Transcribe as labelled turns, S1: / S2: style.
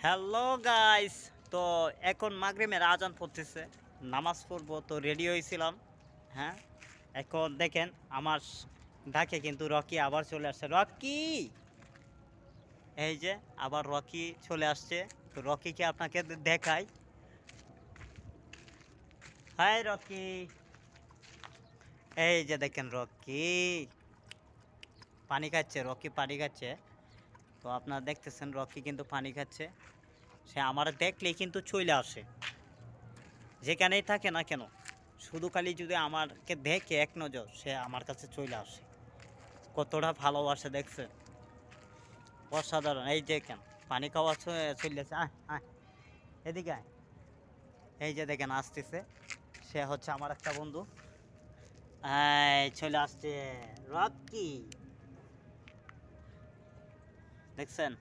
S1: Hello guys. তো এখন মাগরিবের আজান পড়তেছে, নামাজ পড়বো তো রেডি হয়েছিলাম। হ্যাঁ, এখন দেখেন আমার ডাকে কিন্তু রকি আবার চলে আসছে। রকি, এই যে আবার রকি চলে আসছে। তো রকিকে আপনাকে দেখাই। হাই রকি, এই যে দেখেন রকি পানি খাচ্ছে। রকি পানি খাচ্ছে। তো আপনারা দেখতেছেন রকি কিন্তু পানি খাচ্ছে। সে আমার দেখলেই কিন্তু চলে আসে, যেখানেই থাকে না কেন। শুধু খালি যদি আমাকে দেখে এক নজর, সে আমার কাছে চলে আসে। কতটা ভালোবাসে দেখছে, অসাধারণ। এই যে কেন পানি খাওয়া চলেছে। আয় আয়, এদিকে আয়। এই যে দেখেন আসতেছে, সে হচ্ছে আমার একটা বন্ধু। এই চলে আসছে রকি, দেখছেন।